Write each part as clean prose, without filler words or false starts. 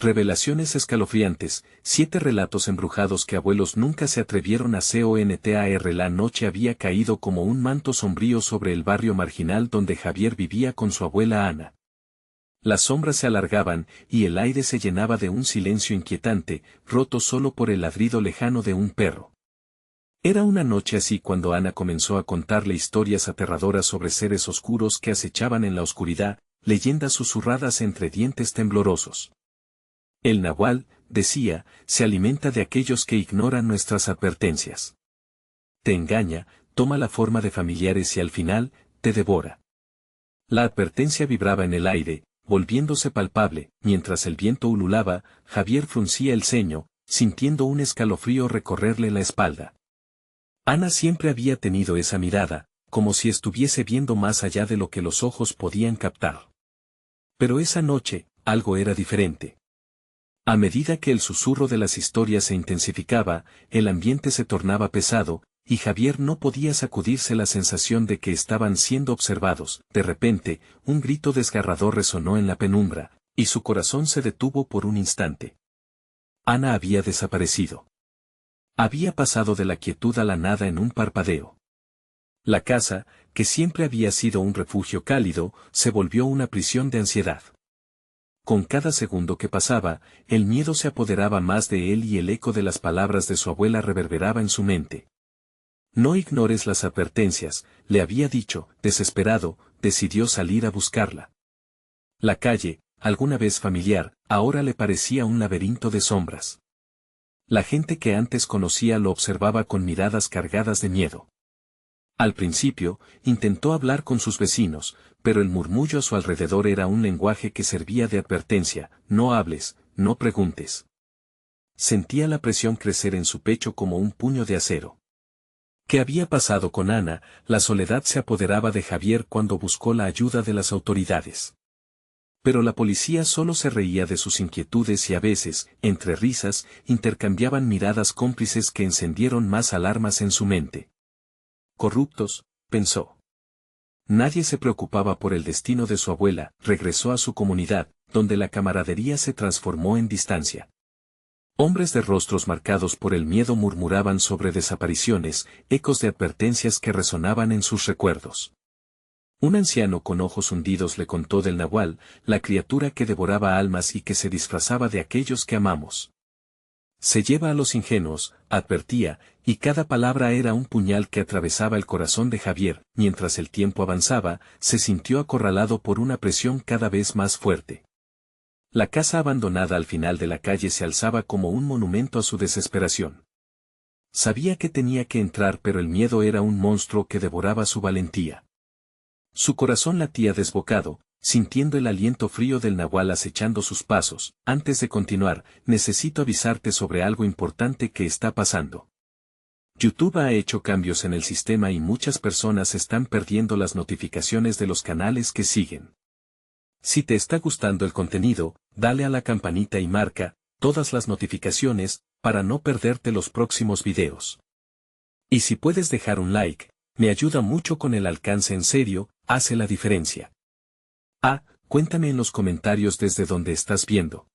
Revelaciones escalofriantes, 7 relatos embrujados que abuelos nunca se atrevieron a contar. La noche había caído como un manto sombrío sobre el barrio marginal donde Javier vivía con su abuela Ana. Las sombras se alargaban, y el aire se llenaba de un silencio inquietante, roto solo por el ladrido lejano de un perro. Era una noche así cuando Ana comenzó a contarle historias aterradoras sobre seres oscuros que acechaban en la oscuridad, leyendas susurradas entre dientes temblorosos. El nahual, decía, se alimenta de aquellos que ignoran nuestras advertencias. Te engaña, toma la forma de familiares y al final, te devora. La advertencia vibraba en el aire, volviéndose palpable, mientras el viento ululaba, Javier fruncía el ceño, sintiendo un escalofrío recorrerle la espalda. Ana siempre había tenido esa mirada, como si estuviese viendo más allá de lo que los ojos podían captar. Pero esa noche, algo era diferente. A medida que el susurro de las historias se intensificaba, el ambiente se tornaba pesado, y Javier no podía sacudirse la sensación de que estaban siendo observados. De repente, un grito desgarrador resonó en la penumbra, y su corazón se detuvo por un instante. Ana había desaparecido. Había pasado de la quietud a la nada en un parpadeo. La casa, que siempre había sido un refugio cálido, se volvió una prisión de ansiedad. Con cada segundo que pasaba, el miedo se apoderaba más de él y el eco de las palabras de su abuela reverberaba en su mente. No ignores las advertencias, le había dicho. Desesperado, decidió salir a buscarla. La calle, alguna vez familiar, ahora le parecía un laberinto de sombras. La gente que antes conocía lo observaba con miradas cargadas de miedo. Al principio, intentó hablar con sus vecinos, pero el murmullo a su alrededor era un lenguaje que servía de advertencia: no hables, no preguntes. Sentía la presión crecer en su pecho como un puño de acero. ¿Qué había pasado con Ana? La soledad se apoderaba de Javier cuando buscó la ayuda de las autoridades. Pero la policía solo se reía de sus inquietudes y a veces, entre risas, intercambiaban miradas cómplices que encendieron más alarmas en su mente. Corruptos, pensó. Nadie se preocupaba por el destino de su abuela. Regresó a su comunidad, donde la camaradería se transformó en distancia. Hombres de rostros marcados por el miedo murmuraban sobre desapariciones, ecos de advertencias que resonaban en sus recuerdos. Un anciano con ojos hundidos le contó del nahual, la criatura que devoraba almas y que se disfrazaba de aquellos que amamos. Se lleva a los ingenuos, advertía, y cada palabra era un puñal que atravesaba el corazón de Javier. Mientras el tiempo avanzaba, se sintió acorralado por una presión cada vez más fuerte. La casa abandonada al final de la calle se alzaba como un monumento a su desesperación. Sabía que tenía que entrar, pero el miedo era un monstruo que devoraba su valentía. Su corazón latía desbocado, sintiendo el aliento frío del nahual acechando sus pasos. Antes de continuar, necesito avisarte sobre algo importante que está pasando. YouTube ha hecho cambios en el sistema y muchas personas están perdiendo las notificaciones de los canales que siguen. Si te está gustando el contenido, dale a la campanita y marca todas las notificaciones para no perderte los próximos videos. Y si puedes dejar un like, me ayuda mucho con el alcance. En serio, hace la diferencia. Cuéntame en los comentarios desde donde estás viendo.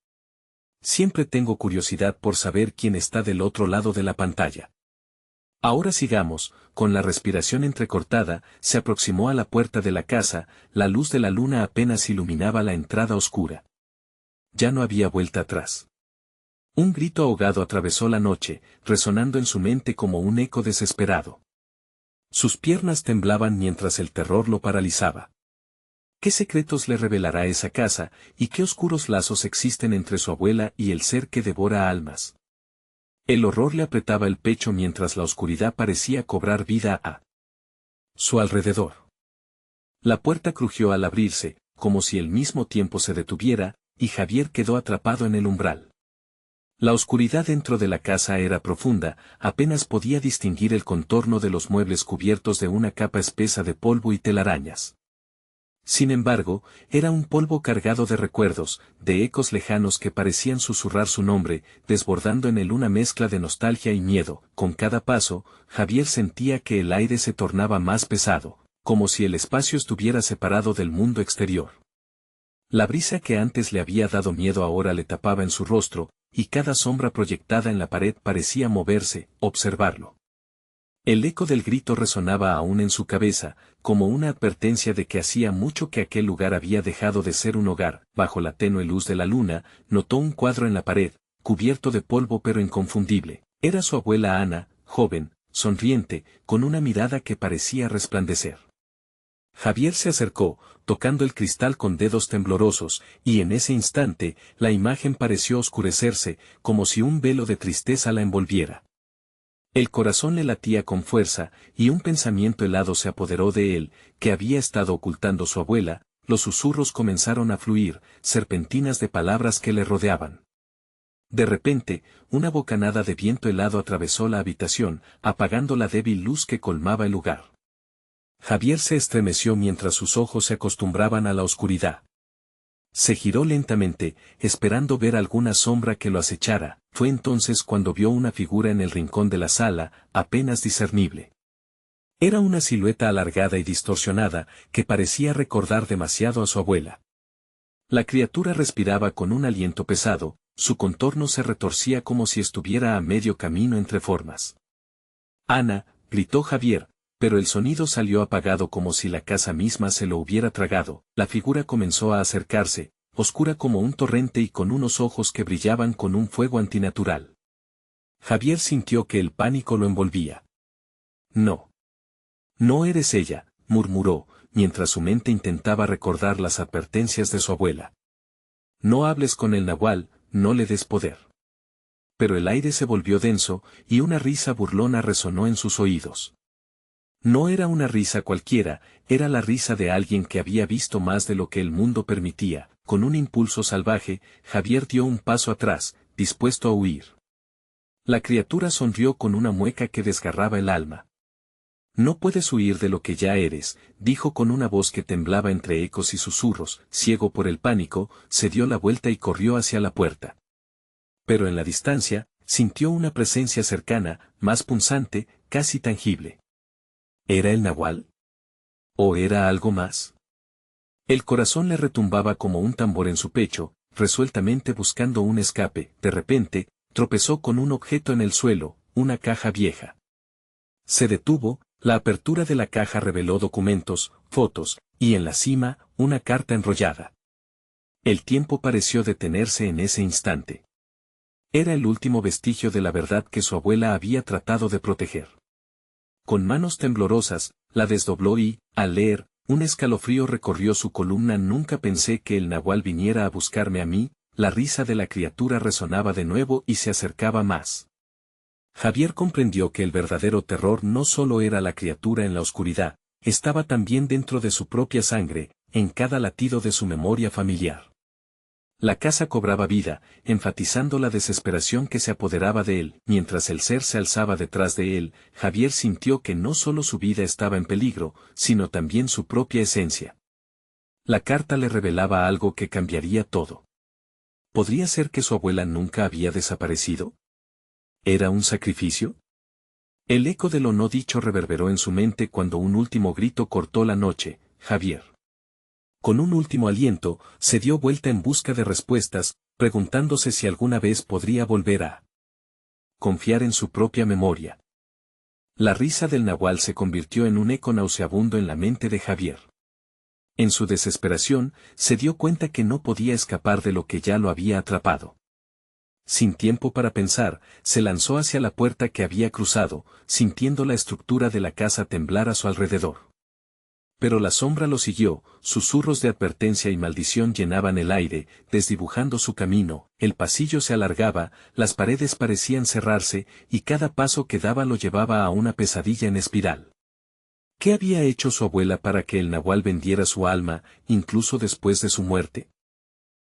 Siempre tengo curiosidad por saber quién está del otro lado de la pantalla. Ahora sigamos, con la respiración entrecortada, se aproximó a la puerta de la casa. La luz de la luna apenas iluminaba la entrada oscura. Ya no había vuelta atrás. Un grito ahogado atravesó la noche, resonando en su mente como un eco desesperado. Sus piernas temblaban mientras el terror lo paralizaba. ¿Qué secretos le revelará esa casa, y qué oscuros lazos existen entre su abuela y el ser que devora almas? El horror le apretaba el pecho mientras la oscuridad parecía cobrar vida a su alrededor. La puerta crujió al abrirse, como si el mismo tiempo se detuviera, y Javier quedó atrapado en el umbral. La oscuridad dentro de la casa era profunda, apenas podía distinguir el contorno de los muebles cubiertos de una capa espesa de polvo y telarañas. Sin embargo, era un polvo cargado de recuerdos, de ecos lejanos que parecían susurrar su nombre, desbordando en él una mezcla de nostalgia y miedo. Con cada paso, Javier sentía que el aire se tornaba más pesado, como si el espacio estuviera separado del mundo exterior. La brisa que antes le había dado miedo ahora le tapaba en su rostro, y cada sombra proyectada en la pared parecía moverse, observarlo. El eco del grito resonaba aún en su cabeza, como una advertencia de que hacía mucho que aquel lugar había dejado de ser un hogar. Bajo la tenue luz de la luna, notó un cuadro en la pared, cubierto de polvo pero inconfundible. Era su abuela Ana, joven, sonriente, con una mirada que parecía resplandecer. Javier se acercó, tocando el cristal con dedos temblorosos, y en ese instante, la imagen pareció oscurecerse, como si un velo de tristeza la envolviera. El corazón le latía con fuerza, y un pensamiento helado se apoderó de él, que había estado ocultando su abuela. Los susurros comenzaron a fluir, serpentinas de palabras que le rodeaban. De repente, una bocanada de viento helado atravesó la habitación, apagando la débil luz que colmaba el lugar. Javier se estremeció mientras sus ojos se acostumbraban a la oscuridad. Se giró lentamente, esperando ver alguna sombra que lo acechara. Fue entonces cuando vio una figura en el rincón de la sala, apenas discernible. Era una silueta alargada y distorsionada, que parecía recordar demasiado a su abuela. La criatura respiraba con un aliento pesado, su contorno se retorcía como si estuviera a medio camino entre formas. «Ana», gritó Javier, pero el sonido salió apagado como si la casa misma se lo hubiera tragado. La figura comenzó a acercarse, oscura como un torrente y con unos ojos que brillaban con un fuego antinatural. Javier sintió que el pánico lo envolvía. «No. No eres ella», murmuró, mientras su mente intentaba recordar las advertencias de su abuela. «No hables con el nahual, no le des poder». Pero el aire se volvió denso, y una risa burlona resonó en sus oídos. No era una risa cualquiera, era la risa de alguien que había visto más de lo que el mundo permitía. Con un impulso salvaje, Javier dio un paso atrás, dispuesto a huir. La criatura sonrió con una mueca que desgarraba el alma. «No puedes huir de lo que ya eres», dijo con una voz que temblaba entre ecos y susurros. Ciego por el pánico, se dio la vuelta y corrió hacia la puerta. Pero en la distancia, sintió una presencia cercana, más punzante, casi tangible. ¿Era el nahual? ¿O era algo más? El corazón le retumbaba como un tambor en su pecho, resueltamente buscando un escape. De repente, tropezó con un objeto en el suelo, una caja vieja. Se detuvo, la apertura de la caja reveló documentos, fotos, y en la cima, una carta enrollada. El tiempo pareció detenerse en ese instante. Era el último vestigio de la verdad que su abuela había tratado de proteger. Con manos temblorosas, la desdobló y, al leer, un escalofrío recorrió su columna. «Nunca pensé que el nahual viniera a buscarme a mí». La risa de la criatura resonaba de nuevo y se acercaba más. Javier comprendió que el verdadero terror no solo era la criatura en la oscuridad, estaba también dentro de su propia sangre, en cada latido de su memoria familiar. La casa cobraba vida, enfatizando la desesperación que se apoderaba de él. Mientras el ser se alzaba detrás de él, Javier sintió que no solo su vida estaba en peligro, sino también su propia esencia. La carta le revelaba algo que cambiaría todo. ¿Podría ser que su abuela nunca había desaparecido? ¿Era un sacrificio? El eco de lo no dicho reverberó en su mente cuando un último grito cortó la noche. Javier, con un último aliento, se dio vuelta en busca de respuestas, preguntándose si alguna vez podría volver a confiar en su propia memoria. La risa del nahual se convirtió en un eco nauseabundo en la mente de Javier. En su desesperación, se dio cuenta que no podía escapar de lo que ya lo había atrapado. Sin tiempo para pensar, se lanzó hacia la puerta que había cruzado, sintiendo la estructura de la casa temblar a su alrededor. Pero la sombra lo siguió, susurros de advertencia y maldición llenaban el aire, desdibujando su camino. El pasillo se alargaba, las paredes parecían cerrarse, y cada paso que daba lo llevaba a una pesadilla en espiral. ¿Qué había hecho su abuela para que el nahual vendiera su alma, incluso después de su muerte?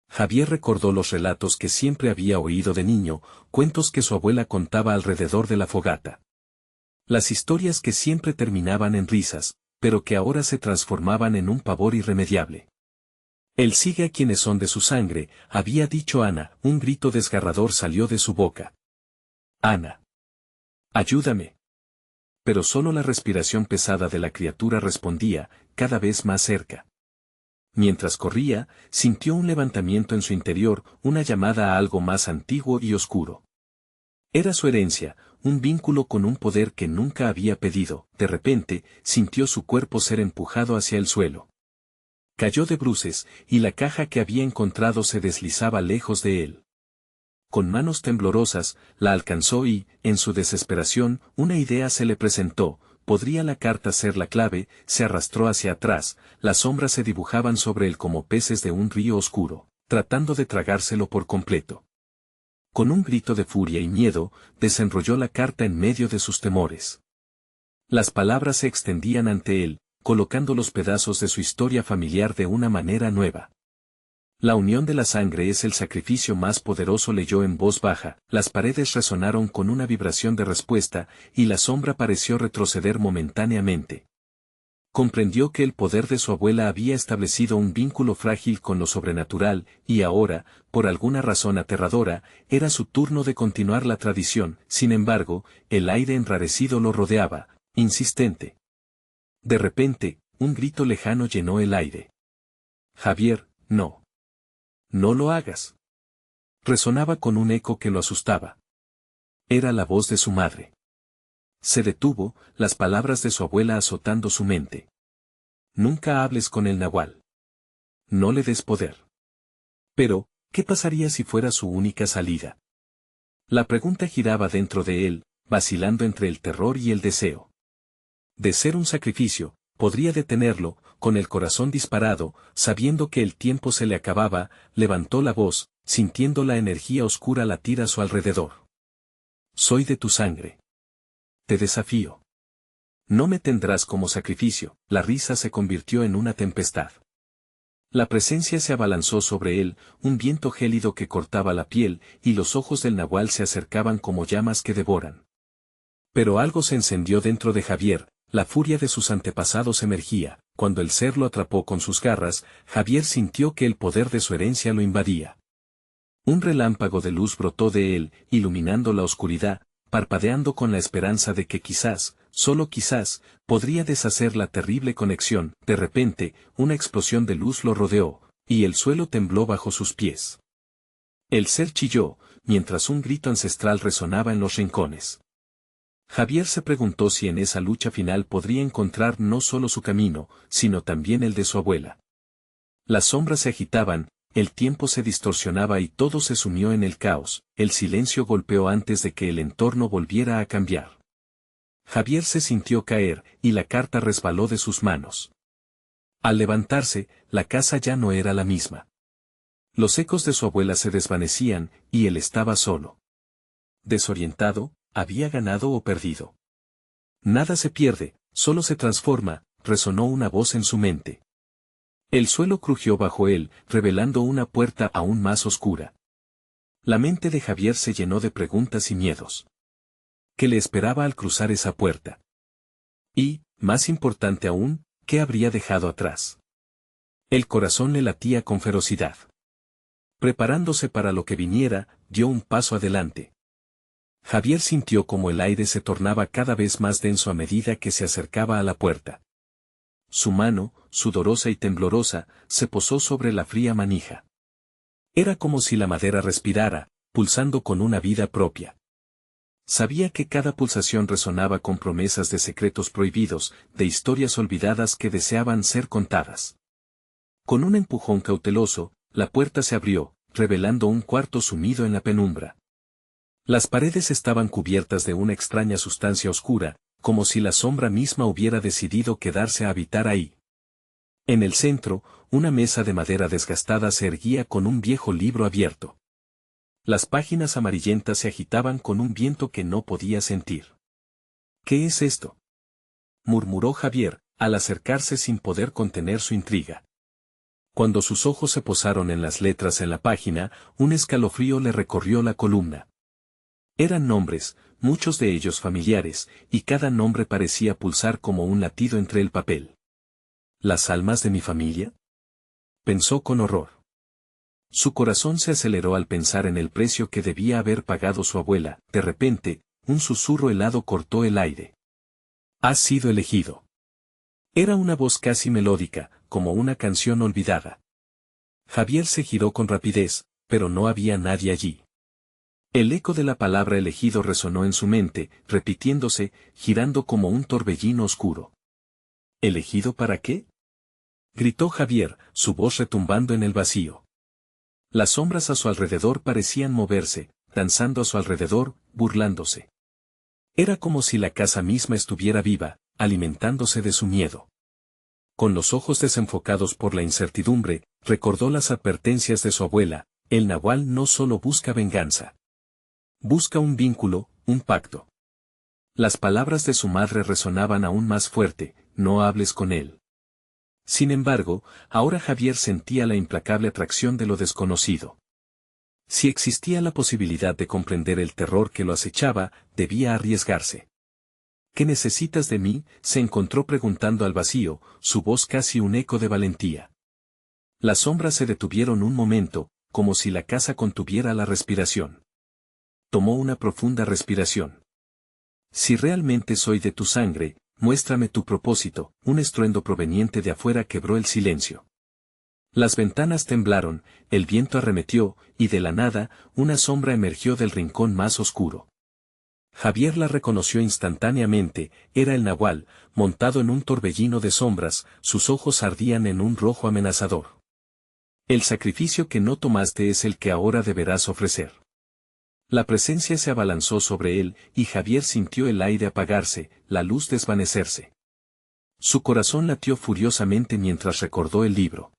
Javier recordó los relatos que siempre había oído de niño, cuentos que su abuela contaba alrededor de la fogata. Las historias que siempre terminaban en risas, pero que ahora se transformaban en un pavor irremediable. «Él sigue a quienes son de su sangre», había dicho Ana. Un grito desgarrador salió de su boca. «Ana. Ayúdame». Pero solo la respiración pesada de la criatura respondía, cada vez más cerca. mientras corría, sintió un levantamiento en su interior, una llamada a algo más antiguo y oscuro. Era su herencia, un vínculo con un poder que nunca había pedido. De repente, sintió su cuerpo ser empujado hacia el suelo. Cayó de bruces, y la caja que había encontrado se deslizaba lejos de él. Con manos temblorosas, la alcanzó y, en su desesperación, una idea se le presentó. ¿Podría la carta ser la clave? Se arrastró hacia atrás, las sombras se dibujaban sobre él como peces de un río oscuro, tratando de tragárselo por completo. Con un grito de furia y miedo, desenrolló la carta en medio de sus temores. Las palabras se extendían ante él, colocando los pedazos de su historia familiar de una manera nueva. La unión de la sangre es el sacrificio más poderoso, leyó en voz baja. Las paredes resonaron con una vibración de respuesta, y la sombra pareció retroceder momentáneamente. Comprendió que el poder de su abuela había establecido un vínculo frágil con lo sobrenatural, y ahora, por alguna razón aterradora, era su turno de continuar la tradición. Sin embargo, el aire enrarecido lo rodeaba, insistente. De repente, un grito lejano llenó el aire. Javier, no. No lo hagas. Resonaba con un eco que lo asustaba. Era la voz de su madre. Se detuvo, las palabras de su abuela azotando su mente. Nunca hables con el nahual. No le des poder. Pero, ¿qué pasaría si fuera su única salida? La pregunta giraba dentro de él, vacilando entre el terror y el deseo. De ser un sacrificio, podría detenerlo. Con el corazón disparado, sabiendo que el tiempo se le acababa, levantó la voz, sintiendo la energía oscura latir a su alrededor. Soy de tu sangre. Te desafío. No me tendrás como sacrificio. La risa se convirtió en una tempestad. La presencia se abalanzó sobre él, un viento gélido que cortaba la piel, y los ojos del nahual se acercaban como llamas que devoran. Pero algo se encendió dentro de Javier. La furia de sus antepasados emergía. Cuando el ser lo atrapó con sus garras, Javier sintió que el poder de su herencia lo invadía. Un relámpago de luz brotó de él, iluminando la oscuridad, parpadeando con la esperanza de que quizás, solo quizás, podría deshacer la terrible conexión. De repente, una explosión de luz lo rodeó, y el suelo tembló bajo sus pies. El ser chilló, mientras un grito ancestral resonaba en los rincones. Javier se preguntó si en esa lucha final podría encontrar no solo su camino, sino también el de su abuela. Las sombras se agitaban, el tiempo se distorsionaba y todo se sumió en el caos. El silencio golpeó antes de que el entorno volviera a cambiar. Javier se sintió caer, y la carta resbaló de sus manos. Al levantarse, la casa ya no era la misma. Los ecos de su abuela se desvanecían, y él estaba solo. Desorientado, ¿había ganado o perdido? Nada se pierde, solo se transforma, resonó una voz en su mente. El suelo crujió bajo él, revelando una puerta aún más oscura. La mente de Javier se llenó de preguntas y miedos. ¿Qué le esperaba al cruzar esa puerta? Y, más importante aún, ¿qué habría dejado atrás? El corazón le latía con ferocidad. Preparándose para lo que viniera, dio un paso adelante. Javier sintió como el aire se tornaba cada vez más denso a medida que se acercaba a la puerta. Su mano, sudorosa y temblorosa, se posó sobre la fría manija. Era como si la madera respirara, pulsando con una vida propia. Sabía que cada pulsación resonaba con promesas de secretos prohibidos, de historias olvidadas que deseaban ser contadas. Con un empujón cauteloso, la puerta se abrió, revelando un cuarto sumido en la penumbra. Las paredes estaban cubiertas de una extraña sustancia oscura, como si la sombra misma hubiera decidido quedarse a habitar ahí. En el centro, una mesa de madera desgastada se erguía con un viejo libro abierto. Las páginas amarillentas se agitaban con un viento que no podía sentir. ¿Qué es esto?, murmuró Javier, al acercarse sin poder contener su intriga. Cuando sus ojos se posaron en las letras en la página, un escalofrío le recorrió la columna. Eran nombres, muchos de ellos familiares, y cada nombre parecía pulsar como un latido entre el papel. ¿Las almas de mi familia?, pensó con horror. Su corazón se aceleró al pensar en el precio que debía haber pagado su abuela. De repente, un susurro helado cortó el aire. Has sido elegido. Era una voz casi melódica, como una canción olvidada. Javier se giró con rapidez, pero no había nadie allí. El eco de la palabra elegido resonó en su mente, repitiéndose, girando como un torbellino oscuro. ¿Elegido para qué?, gritó Javier, su voz retumbando en el vacío. Las sombras a su alrededor parecían moverse, danzando a su alrededor, burlándose. Era como si la casa misma estuviera viva, alimentándose de su miedo. Con los ojos desenfocados por la incertidumbre, recordó las advertencias de su abuela: el nahual no solo busca venganza. Busca un vínculo, un pacto. Las palabras de su madre resonaban aún más fuerte: no hables con él. Sin embargo, ahora Javier sentía la implacable atracción de lo desconocido. Si existía la posibilidad de comprender el terror que lo acechaba, debía arriesgarse. ¿Qué necesitas de mí?, se encontró preguntando al vacío, su voz casi un eco de valentía. Las sombras se detuvieron un momento, como si la casa contuviera la respiración. Tomó una profunda respiración. Si realmente soy de tu sangre, muéstrame tu propósito. Un estruendo proveniente de afuera quebró el silencio. Las ventanas temblaron, el viento arremetió, y de la nada, una sombra emergió del rincón más oscuro. Javier la reconoció instantáneamente: era el nahual, montado en un torbellino de sombras, sus ojos ardían en un rojo amenazador. El sacrificio que no tomaste es el que ahora deberás ofrecer. La presencia se abalanzó sobre él, y Javier sintió el aire apagarse, la luz desvanecerse. Su corazón latió furiosamente mientras recordó el libro.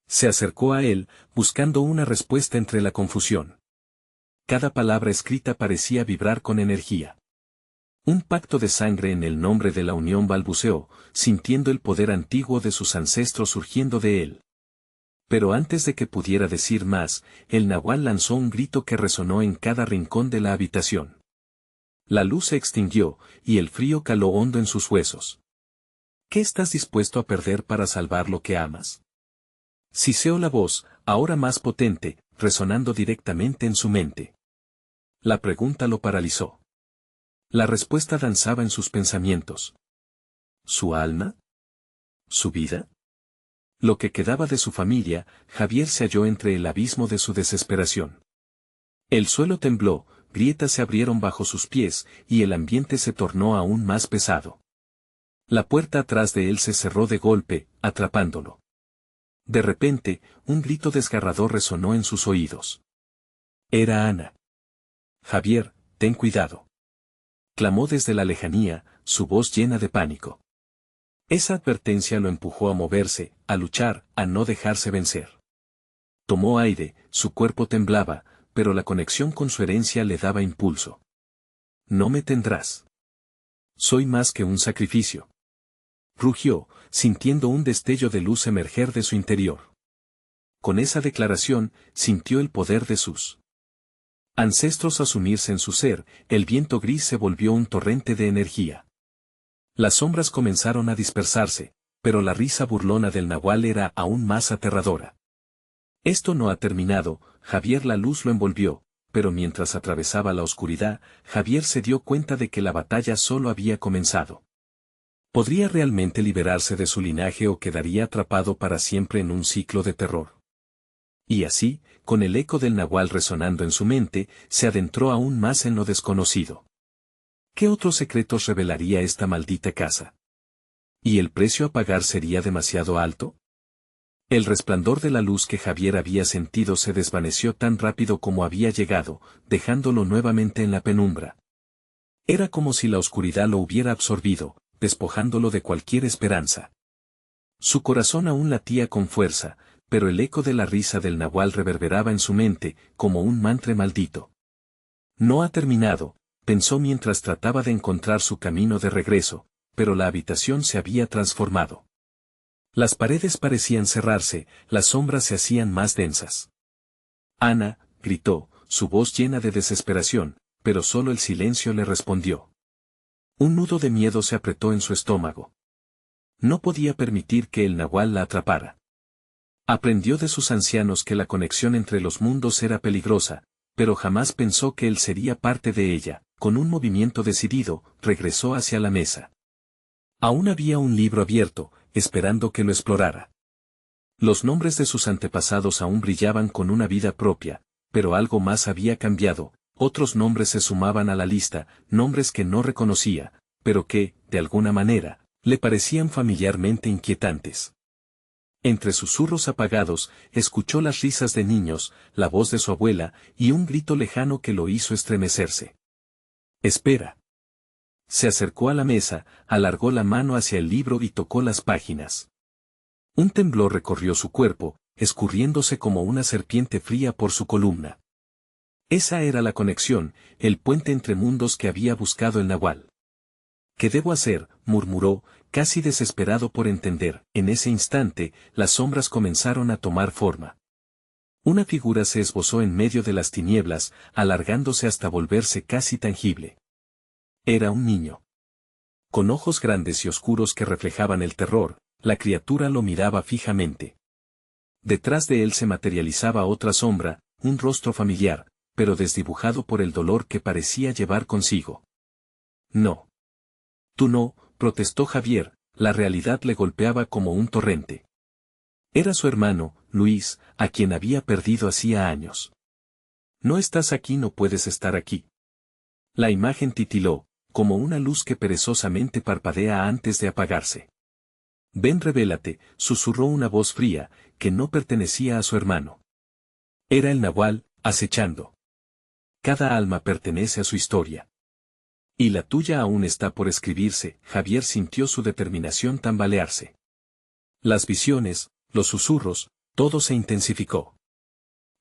Se acercó a él, buscando una respuesta entre la confusión. Cada palabra escrita parecía vibrar con energía. Un pacto de sangre en el nombre de la unión, balbuceó, sintiendo el poder antiguo de sus ancestros surgiendo de él. Pero antes de que pudiera decir más, el nahual lanzó un grito que resonó en cada rincón de la habitación. La luz se extinguió, y el frío caló hondo en sus huesos. ¿Qué estás dispuesto a perder para salvar lo que amas?, siseó la voz, ahora más potente, resonando directamente en su mente. La pregunta lo paralizó. La respuesta danzaba en sus pensamientos. ¿Su alma? ¿Su vida? Lo que quedaba de su familia. Javier se halló entre el abismo de su desesperación. El suelo tembló, grietas se abrieron bajo sus pies, y el ambiente se tornó aún más pesado. La puerta atrás de él se cerró de golpe, atrapándolo. De repente, un grito desgarrador resonó en sus oídos. Era Ana. Javier, ten cuidado, clamó desde la lejanía, su voz llena de pánico. Esa advertencia lo empujó a moverse, a luchar, a no dejarse vencer. Tomó aire, su cuerpo temblaba, pero la conexión con su herencia le daba impulso. No me tendrás. Soy más que un sacrificio. Rugió, sintiendo un destello de luz emerger de su interior. Con esa declaración, sintió el poder de sus ancestros asumirse en su ser. El viento gris se volvió un torrente de energía. Las sombras comenzaron a dispersarse, pero la risa burlona del nahual era aún más aterradora. Esto no ha terminado, Javier. La luz lo envolvió, pero mientras atravesaba la oscuridad, Javier se dio cuenta de que la batalla solo había comenzado. ¿Podría realmente liberarse de su linaje o quedaría atrapado para siempre en un ciclo de terror? Y así, con el eco del nahual resonando en su mente, se adentró aún más en lo desconocido. ¿Qué otros secretos revelaría esta maldita casa? ¿Y el precio a pagar sería demasiado alto? El resplandor de la luz que Javier había sentido se desvaneció tan rápido como había llegado, dejándolo nuevamente en la penumbra. Era como si la oscuridad lo hubiera absorbido, despojándolo de cualquier esperanza. Su corazón aún latía con fuerza, pero el eco de la risa del nahual reverberaba en su mente, como un mantra maldito. No ha terminado, pensó mientras trataba de encontrar su camino de regreso, pero la habitación se había transformado. Las paredes parecían cerrarse, las sombras se hacían más densas. Ana, gritó, su voz llena de desesperación, pero solo el silencio le respondió. Un nudo de miedo se apretó en su estómago. No podía permitir que el nahual la atrapara. Aprendió de sus ancianos que la conexión entre los mundos era peligrosa, pero jamás pensó que él sería parte de ella. Con un movimiento decidido, regresó hacia la mesa. Aún había un libro abierto, esperando que lo explorara. Los nombres de sus antepasados aún brillaban con una vida propia, pero algo más había cambiado, otros nombres se sumaban a la lista, nombres que no reconocía, pero que, de alguna manera, le parecían familiarmente inquietantes. Entre susurros apagados, escuchó las risas de niños, la voz de su abuela, y un grito lejano que lo hizo estremecerse. «Espera». Se acercó a la mesa, alargó la mano hacia el libro y tocó las páginas. Un temblor recorrió su cuerpo, escurriéndose como una serpiente fría por su columna. Esa era la conexión, el puente entre mundos que había buscado el nahual. «¿Qué debo hacer?», murmuró, casi desesperado por entender. En ese instante, las sombras comenzaron a tomar forma. Una figura se esbozó en medio de las tinieblas, alargándose hasta volverse casi tangible. Era un niño. Con ojos grandes y oscuros que reflejaban el terror, la criatura lo miraba fijamente. Detrás de él se materializaba otra sombra, un rostro familiar, pero desdibujado por el dolor que parecía llevar consigo. «No. Tú no», protestó Javier, la realidad le golpeaba como un torrente. Era su hermano, Luis, a quien había perdido hacía años. «No estás aquí, no puedes estar aquí». La imagen titiló, como una luz que perezosamente parpadea antes de apagarse. «Ven, revélate», susurró una voz fría, que no pertenecía a su hermano. Era el nahual, acechando. Cada alma pertenece a su historia. Y la tuya aún está por escribirse. Javier sintió su determinación tambalearse. Las visiones, los susurros, todo se intensificó.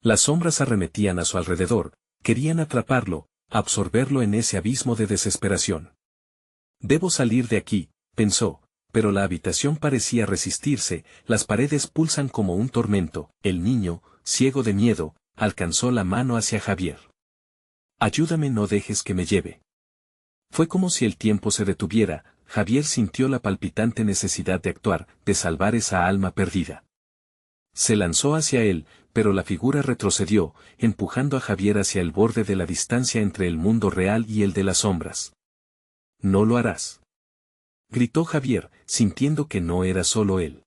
Las sombras arremetían a su alrededor, querían atraparlo, absorberlo en ese abismo de desesperación. «Debo salir de aquí», pensó, pero la habitación parecía resistirse, las paredes pulsan como un tormento. El niño, ciego de miedo, alcanzó la mano hacia Javier. «Ayúdame, no dejes que me lleve». Fue como si el tiempo se detuviera. Javier sintió la palpitante necesidad de actuar, de salvar esa alma perdida. Se lanzó hacia él, pero la figura retrocedió, empujando a Javier hacia el borde de la distancia entre el mundo real y el de las sombras. «No lo harás», gritó Javier, sintiendo que no era solo él.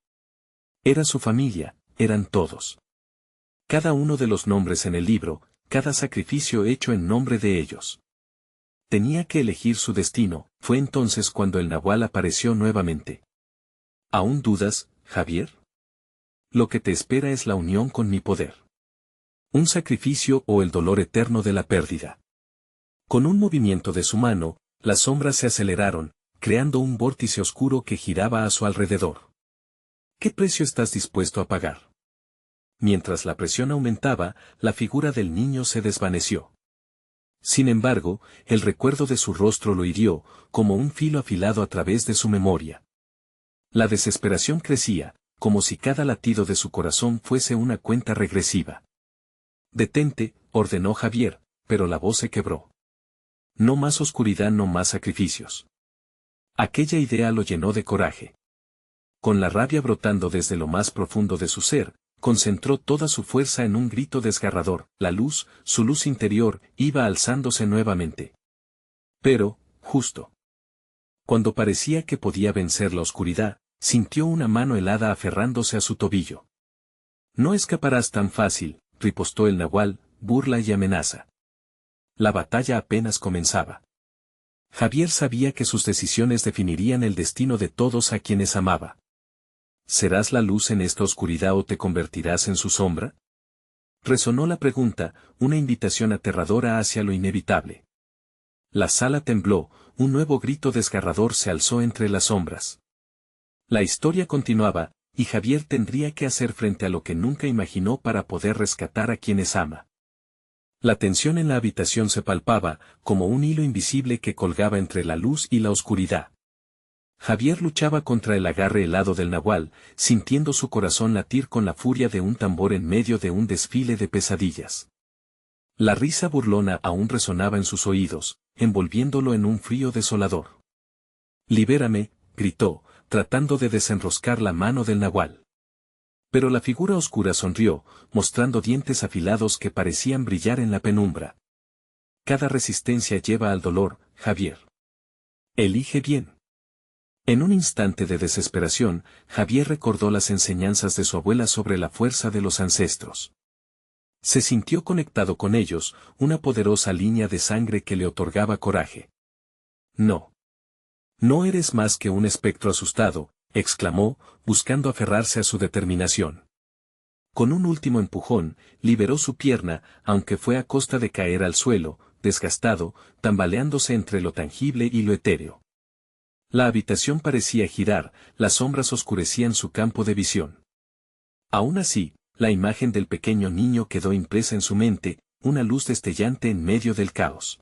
Era su familia, eran todos. Cada uno de los nombres en el libro, cada sacrificio hecho en nombre de ellos. Tenía que elegir su destino. Fue entonces cuando el nahual apareció nuevamente. «¿Aún dudas, Javier? Lo que te espera es la unión con mi poder. Un sacrificio o el dolor eterno de la pérdida». Con un movimiento de su mano, las sombras se aceleraron, creando un vórtice oscuro que giraba a su alrededor. «¿Qué precio estás dispuesto a pagar?». Mientras la presión aumentaba, la figura del niño se desvaneció. Sin embargo, el recuerdo de su rostro lo hirió, como un filo afilado a través de su memoria. La desesperación crecía, como si cada latido de su corazón fuese una cuenta regresiva. «Detente», ordenó Javier, pero la voz se quebró. «No más oscuridad, no más sacrificios». Aquella idea lo llenó de coraje. Con la rabia brotando desde lo más profundo de su ser, concentró toda su fuerza en un grito desgarrador. La luz, su luz interior, iba alzándose nuevamente. Pero, justo cuando parecía que podía vencer la oscuridad, sintió una mano helada aferrándose a su tobillo. «No escaparás tan fácil», ripostó el nahual, burla y amenaza. La batalla apenas comenzaba. Javier sabía que sus decisiones definirían el destino de todos a quienes amaba. «¿Serás la luz en esta oscuridad o te convertirás en su sombra?». Resonó la pregunta, una invitación aterradora hacia lo inevitable. La sala tembló, un nuevo grito desgarrador se alzó entre las sombras. La historia continuaba, y Javier tendría que hacer frente a lo que nunca imaginó para poder rescatar a quienes ama. La tensión en la habitación se palpaba, como un hilo invisible que colgaba entre la luz y la oscuridad. Javier luchaba contra el agarre helado del nahual, sintiendo su corazón latir con la furia de un tambor en medio de un desfile de pesadillas. La risa burlona aún resonaba en sus oídos, envolviéndolo en un frío desolador. «Libérame», gritó, tratando de desenroscar la mano del nahual. Pero la figura oscura sonrió, mostrando dientes afilados que parecían brillar en la penumbra. «Cada resistencia lleva al dolor, Javier. Elige bien». En un instante de desesperación, Javier recordó las enseñanzas de su abuela sobre la fuerza de los ancestros. Se sintió conectado con ellos, una poderosa línea de sangre que le otorgaba coraje. No. No eres más que un espectro asustado, exclamó, buscando aferrarse a su determinación. Con un último empujón, liberó su pierna, aunque fue a costa de caer al suelo, desgastado, tambaleándose entre lo tangible y lo etéreo. La habitación parecía girar, las sombras oscurecían su campo de visión. Aún así, la imagen del pequeño niño quedó impresa en su mente, una luz destellante en medio del caos.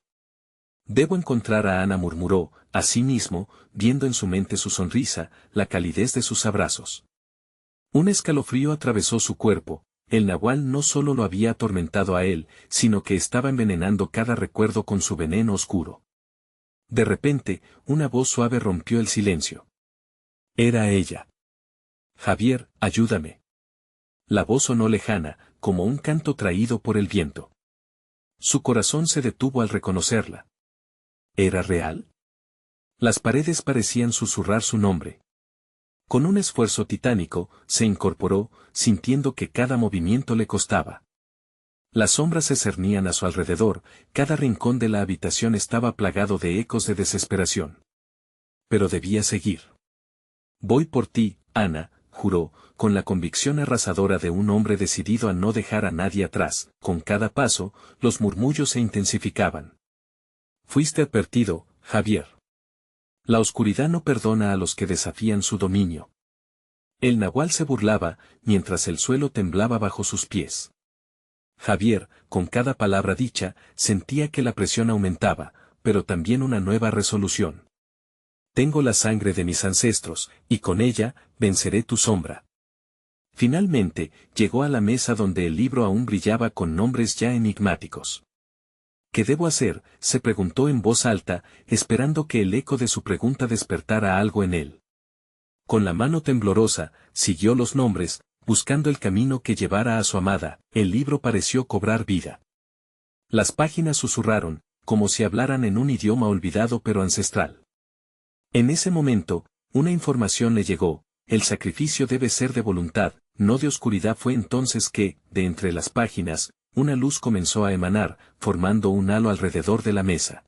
Debo encontrar a Ana, murmuró, a sí mismo, viendo en su mente su sonrisa, la calidez de sus abrazos. Un escalofrío atravesó su cuerpo, el nahual no solo lo había atormentado a él, sino que estaba envenenando cada recuerdo con su veneno oscuro. De repente, una voz suave rompió el silencio. Era ella. Javier, ayúdame. La voz sonó lejana, como un canto traído por el viento. Su corazón se detuvo al reconocerla. ¿Era real? Las paredes parecían susurrar su nombre. Con un esfuerzo titánico, se incorporó, sintiendo que cada movimiento le costaba. Las sombras se cernían a su alrededor, cada rincón de la habitación estaba plagado de ecos de desesperación. Pero debía seguir. Voy por ti, Ana, juró, con la convicción arrasadora de un hombre decidido a no dejar a nadie atrás. Con cada paso, los murmullos se intensificaban. Fuiste advertido, Javier. La oscuridad no perdona a los que desafían su dominio. El nahual se burlaba, mientras el suelo temblaba bajo sus pies. Javier, con cada palabra dicha, sentía que la presión aumentaba, pero también una nueva resolución. Tengo la sangre de mis ancestros, y con ella, venceré tu sombra. Finalmente, llegó a la mesa donde el libro aún brillaba con nombres ya enigmáticos. ¿Qué debo hacer?, se preguntó en voz alta, esperando que el eco de su pregunta despertara algo en él. Con la mano temblorosa, siguió los nombres, buscando el camino que llevara a su amada. El libro pareció cobrar vida. Las páginas susurraron, como si hablaran en un idioma olvidado pero ancestral. En ese momento, una información le llegó: el sacrificio debe ser de voluntad, no de oscuridad. Fue entonces que, de entre las páginas, una luz comenzó a emanar, formando un halo alrededor de la mesa.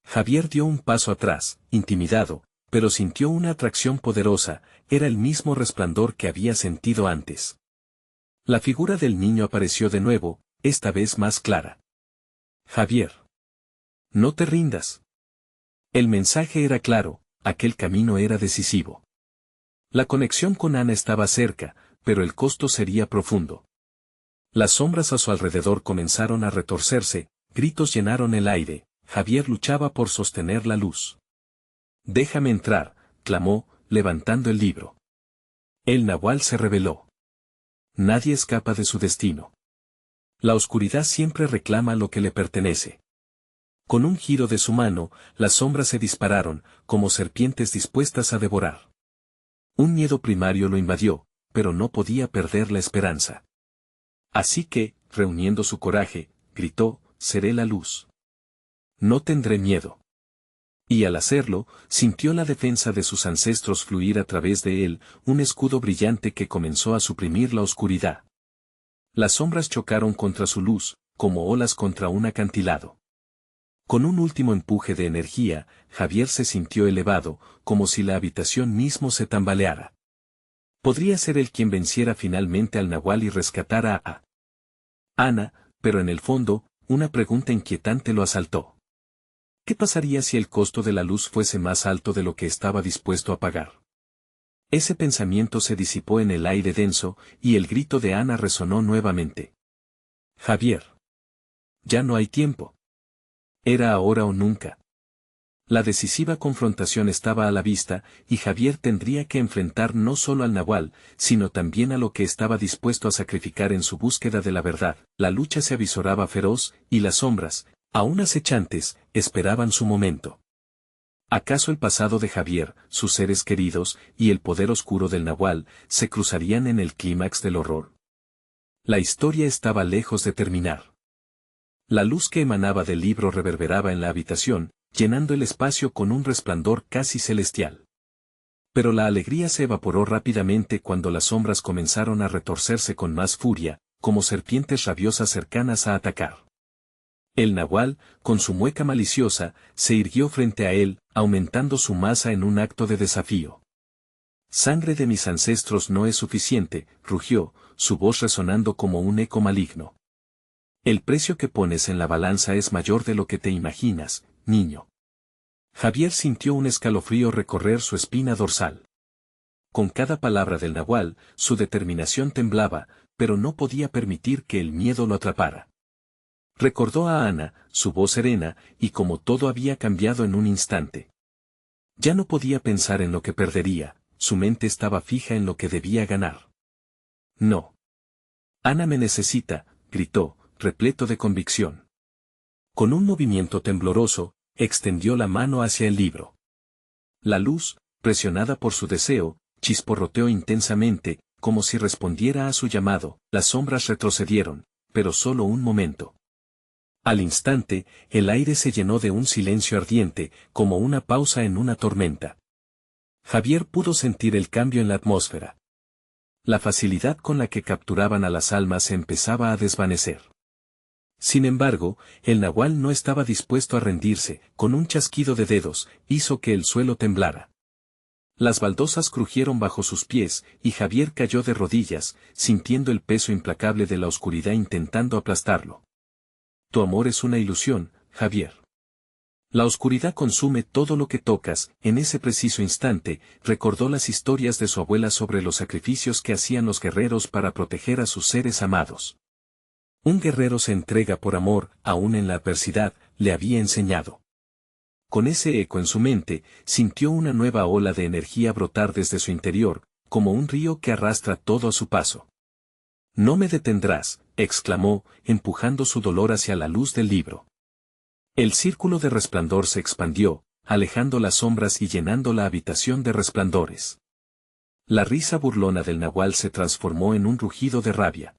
Javier dio un paso atrás, intimidado, pero sintió una atracción poderosa, era el mismo resplandor que había sentido antes. La figura del niño apareció de nuevo, esta vez más clara. Javier. No te rindas. El mensaje era claro, aquel camino era decisivo. La conexión con Ana estaba cerca, pero el costo sería profundo. Las sombras a su alrededor comenzaron a retorcerse, gritos llenaron el aire. Javier luchaba por sostener la luz. Déjame entrar, clamó, levantando el libro. El nahual se rebeló. Nadie escapa de su destino. La oscuridad siempre reclama lo que le pertenece. Con un giro de su mano, las sombras se dispararon, como serpientes dispuestas a devorar. Un miedo primario lo invadió, pero no podía perder la esperanza. Así que, reuniendo su coraje, gritó: seré la luz. No tendré miedo. Y al hacerlo, sintió la defensa de sus ancestros fluir a través de él, un escudo brillante que comenzó a suprimir la oscuridad. Las sombras chocaron contra su luz, como olas contra un acantilado. Con un último empuje de energía, Javier se sintió elevado, como si la habitación mismo se tambaleara. Podría ser él quien venciera finalmente al nahual y rescatara a Ana, pero en el fondo, una pregunta inquietante lo asaltó. ¿Qué pasaría si el costo de la luz fuese más alto de lo que estaba dispuesto a pagar? Ese pensamiento se disipó en el aire denso, y el grito de Ana resonó nuevamente. Javier. Ya no hay tiempo. Era ahora o nunca. La decisiva confrontación estaba a la vista, y Javier tendría que enfrentar no solo al nahual, sino también a lo que estaba dispuesto a sacrificar en su búsqueda de la verdad. La lucha se avisoraba feroz, y las sombras, aún acechantes, esperaban su momento. ¿Acaso el pasado de Javier, sus seres queridos, y el poder oscuro del nahual, se cruzarían en el clímax del horror? La historia estaba lejos de terminar. La luz que emanaba del libro reverberaba en la habitación, llenando el espacio con un resplandor casi celestial. Pero la alegría se evaporó rápidamente cuando las sombras comenzaron a retorcerse con más furia, como serpientes rabiosas cercanas a atacar. El nahual, con su mueca maliciosa, se irguió frente a él, aumentando su masa en un acto de desafío. «Sangre de mis ancestros no es suficiente», rugió, su voz resonando como un eco maligno. «El precio que pones en la balanza es mayor de lo que te imaginas, niño». Javier sintió un escalofrío recorrer su espina dorsal. Con cada palabra del nahual, su determinación temblaba, pero no podía permitir que el miedo lo atrapara. Recordó a Ana, su voz serena, y como todo había cambiado en un instante. Ya no podía pensar en lo que perdería, su mente estaba fija en lo que debía ganar. «No. Ana me necesita», gritó, repleto de convicción. Con un movimiento tembloroso, extendió la mano hacia el libro. La luz, presionada por su deseo, chisporroteó intensamente, como si respondiera a su llamado. Las sombras retrocedieron, pero solo un momento. Al instante, el aire se llenó de un silencio ardiente, como una pausa en una tormenta. Javier pudo sentir el cambio en la atmósfera. La facilidad con la que capturaban a las almas se empezaba a desvanecer. Sin embargo, el nahual no estaba dispuesto a rendirse. Con un chasquido de dedos, hizo que el suelo temblara. Las baldosas crujieron bajo sus pies, y Javier cayó de rodillas, sintiendo el peso implacable de la oscuridad intentando aplastarlo. «Tu amor es una ilusión, Javier. La oscuridad consume todo lo que tocas». En ese preciso instante, recordó las historias de su abuela sobre los sacrificios que hacían los guerreros para proteger a sus seres amados. Un guerrero se entrega por amor, aún en la adversidad, le había enseñado. Con ese eco en su mente, sintió una nueva ola de energía brotar desde su interior, como un río que arrastra todo a su paso. «No me detendrás», exclamó, empujando su dolor hacia la luz del libro. El círculo de resplandor se expandió, alejando las sombras y llenando la habitación de resplandores. La risa burlona del nahual se transformó en un rugido de rabia.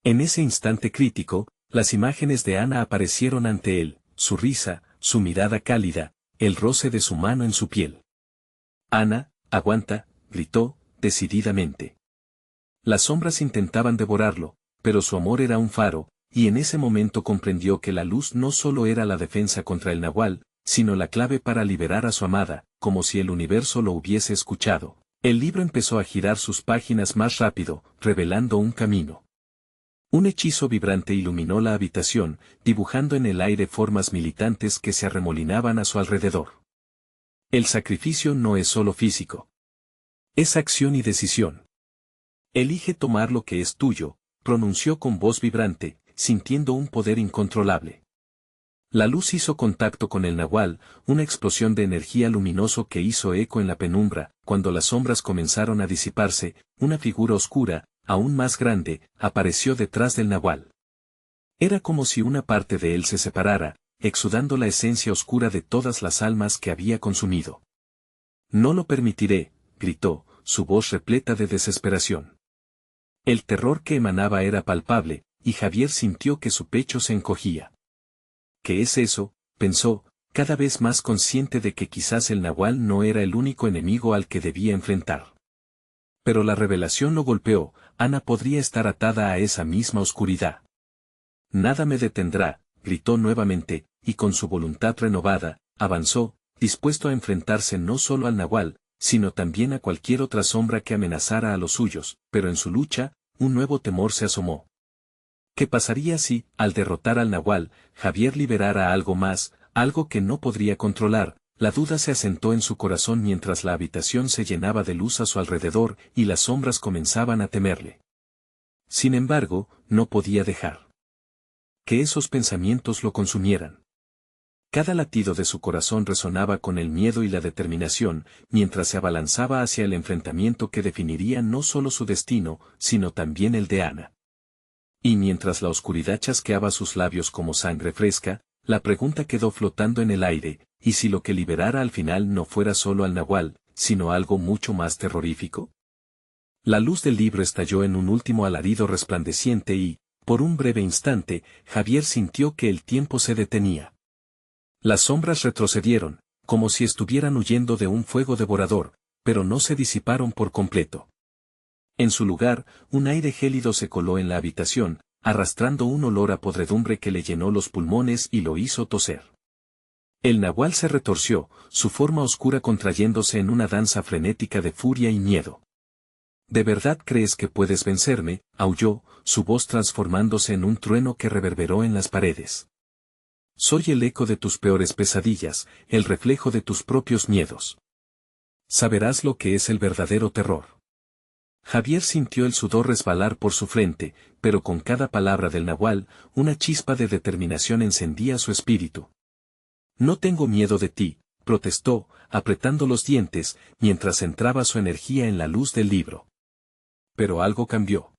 En ese instante crítico, las imágenes de Ana aparecieron ante él, su risa, su mirada cálida, el roce de su mano en su piel. «Ana, aguanta», gritó, decididamente. Las sombras intentaban devorarlo, pero su amor era un faro, y en ese momento comprendió que la luz no solo era la defensa contra el nahual, sino la clave para liberar a su amada, como si el universo lo hubiese escuchado. El libro empezó a girar sus páginas más rápido, revelando un camino. Un hechizo vibrante iluminó la habitación, dibujando en el aire formas militantes que se arremolinaban a su alrededor. El sacrificio no es solo físico. Es acción y decisión. «Elige tomar lo que es tuyo», pronunció con voz vibrante, sintiendo un poder incontrolable. La luz hizo contacto con el nahual, una explosión de energía luminoso que hizo eco en la penumbra. Cuando las sombras comenzaron a disiparse, una figura oscura, aún más grande, apareció detrás del nahual. Era como si una parte de él se separara, exudando la esencia oscura de todas las almas que había consumido. «No lo permitiré», gritó, su voz repleta de desesperación. El terror que emanaba era palpable, y Javier sintió que su pecho se encogía. «¿Qué es eso?», pensó, cada vez más consciente de que quizás el nahual no era el único enemigo al que debía enfrentar. Pero la revelación lo golpeó. Ana podría estar atada a esa misma oscuridad. «Nada me detendrá», gritó nuevamente, y con su voluntad renovada, avanzó, dispuesto a enfrentarse no solo al nahual, sino también a cualquier otra sombra que amenazara a los suyos. Pero en su lucha, un nuevo temor se asomó. ¿Qué pasaría si, al derrotar al nahual, Javier liberara algo más, algo que no podría controlar? La duda se asentó en su corazón mientras la habitación se llenaba de luz a su alrededor y las sombras comenzaban a temerle. Sin embargo, no podía dejar que esos pensamientos lo consumieran. Cada latido de su corazón resonaba con el miedo y la determinación, mientras se abalanzaba hacia el enfrentamiento que definiría no solo su destino, sino también el de Ana. Y mientras la oscuridad chasqueaba sus labios como sangre fresca, la pregunta quedó flotando en el aire: ¿y si lo que liberara al final no fuera solo al nahual, sino algo mucho más terrorífico? La luz del libro estalló en un último alarido resplandeciente y, por un breve instante, Javier sintió que el tiempo se detenía. Las sombras retrocedieron, como si estuvieran huyendo de un fuego devorador, pero no se disiparon por completo. En su lugar, un aire gélido se coló en la habitación, arrastrando un olor a podredumbre que le llenó los pulmones y lo hizo toser. El nahual se retorció, su forma oscura contrayéndose en una danza frenética de furia y miedo. ¿De verdad crees que puedes vencerme?, aulló, su voz transformándose en un trueno que reverberó en las paredes. Soy el eco de tus peores pesadillas, el reflejo de tus propios miedos. Saberás lo que es el verdadero terror. Javier sintió el sudor resbalar por su frente, pero con cada palabra del nahual, una chispa de determinación encendía su espíritu. No tengo miedo de ti, protestó, apretando los dientes, mientras entraba su energía en la luz del libro. Pero algo cambió.